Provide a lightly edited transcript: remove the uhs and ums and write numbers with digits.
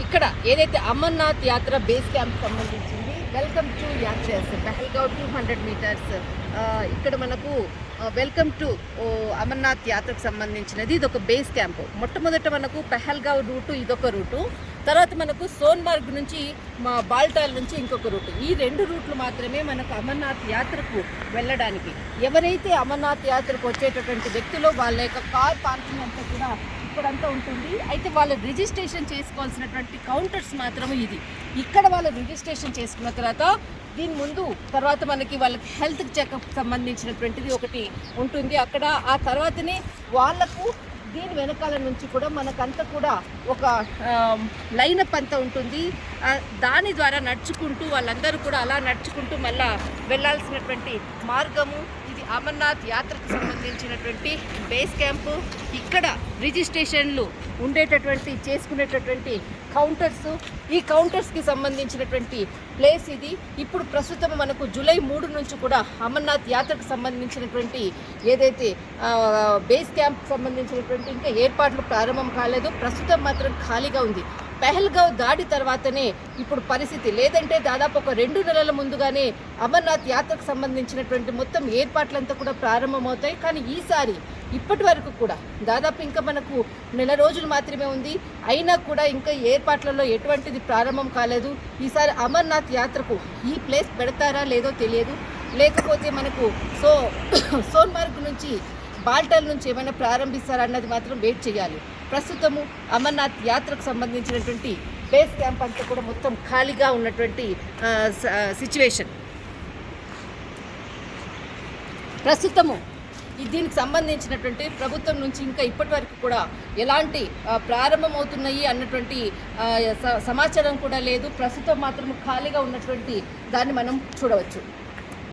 ఇక్కడ ఏదైతే అమర్నాథ్ యాత్ర బేస్ క్యాంప్ సంబంధించింది వెల్కమ్ టు యాత్రస్ పెహల్గావ్ 200 మీటర్స్. ఇక్కడ మనకు వెల్కమ్ టు అమర్నాథ్ యాత్రకు సంబంధించినది ఇది ఒక బేస్ క్యాంపు. మొట్టమొదట మనకు పెహల్గావ్ రూటు ఇదొక రూటు, తర్వాత మనకు సోన్మార్గ్ నుంచి మా బాల్టాల్ నుంచి ఇంకొక రూటు. ఈ 2 రూట్లు మాత్రమే మనకు అమర్నాథ్ యాత్రకు వెళ్ళడానికి. ఎవరైతే అమర్నాథ్ యాత్రకు వచ్చేటటువంటి వ్యక్తులు వాళ్ళ యొక్క కార్ పార్కింగ్ అంతా కూడా ఇక్కడంతా ఉంటుంది. అయితే వాళ్ళు రిజిస్ట్రేషన్ చేసుకోవాల్సినటువంటి కౌంటర్స్ మాత్రమే ఇది. ఇక్కడ వాళ్ళు రిజిస్ట్రేషన్ చేసుకున్న తర్వాత దీని ముందు తర్వాత మనకి వాళ్ళకి హెల్త్ చెకప్ సంబంధించినటువంటిది ఒకటి ఉంటుంది అక్కడ. ఆ తర్వాతనే వాళ్ళకు దీని వెనకాల నుంచి కూడా మనకంతా కూడా ఒక లైనప్ అంతా ఉంటుంది. దాని ద్వారా నడుచుకుంటూ వాళ్ళందరూ కూడా అలా నడుచుకుంటూ మళ్ళా వెళ్ళాల్సినటువంటి మార్గము ఇది. అమర్నాథ్ యాత్రకు సంబంధించినటువంటి బేస్ క్యాంపు. ఇక్కడ రిజిస్ట్రేషన్లు ఉండేటటువంటి చేసుకునేటటువంటి కౌంటర్స్, ఈ కౌంటర్స్కి సంబంధించినటువంటి ప్లేస్ ఇది. ఇప్పుడు ప్రస్తుతం మనకు జూలై 3 నుంచి కూడా అమర్నాథ్ యాత్రకు సంబంధించినటువంటి ఏదైతే బేస్ క్యాంప్ సంబంధించినటువంటి ఇంకా ఏర్పాట్లు ప్రారంభం కాలేదు. ప్రస్తుతం మాత్రం ఖాళీగా ఉంది. పెహల్గావ్ దాడి తర్వాతనే ఇప్పుడు పరిస్థితి, లేదంటే దాదాపు ఒక 2 నెలల ముందుగానే అమర్నాథ్ యాత్రకు సంబంధించినటువంటి మొత్తం ఏర్పాట్లంతా కూడా ప్రారంభమవుతాయి. కానీ ఈసారి ఇప్పటి వరకు కూడా దాదాపు ఇంకా మనకు 1 నెల రోజులు మాత్రమే ఉంది. అయినా కూడా ఇంకా ఏర్పాట్లలో ఎటువంటిది ప్రారంభం కాలేదు. ఈసారి అమర్నాథ్ యాత్రకు ఈ ప్లేస్ పెడతారా లేదో తెలియదు. లేకపోతే మనకు సోన్మార్గ్ నుంచి బాల్టాల్ నుంచి ఏమైనా ప్రారంభిస్తారా అన్నది మాత్రం వెయిట్ చేయాలి. ప్రస్తుతము అమర్నాథ్ యాత్రకు సంబంధించినటువంటి బేస్ క్యాంప్ అంతా కూడా మొత్తం ఖాళీగా ఉన్నటువంటి సిచ్యువేషన్. ప్రస్తుతము దీనికి సంబంధించినటువంటి ప్రభుత్వం నుంచి ఇంకా ఇప్పటి వరకు కూడా ఎలాంటి ప్రారంభమవుతున్నాయి అన్నటువంటి సమాచారం కూడా లేదు. ప్రస్తుతం మాత్రం ఖాళీగా ఉన్నటువంటి దాన్ని మనం చూడవచ్చు.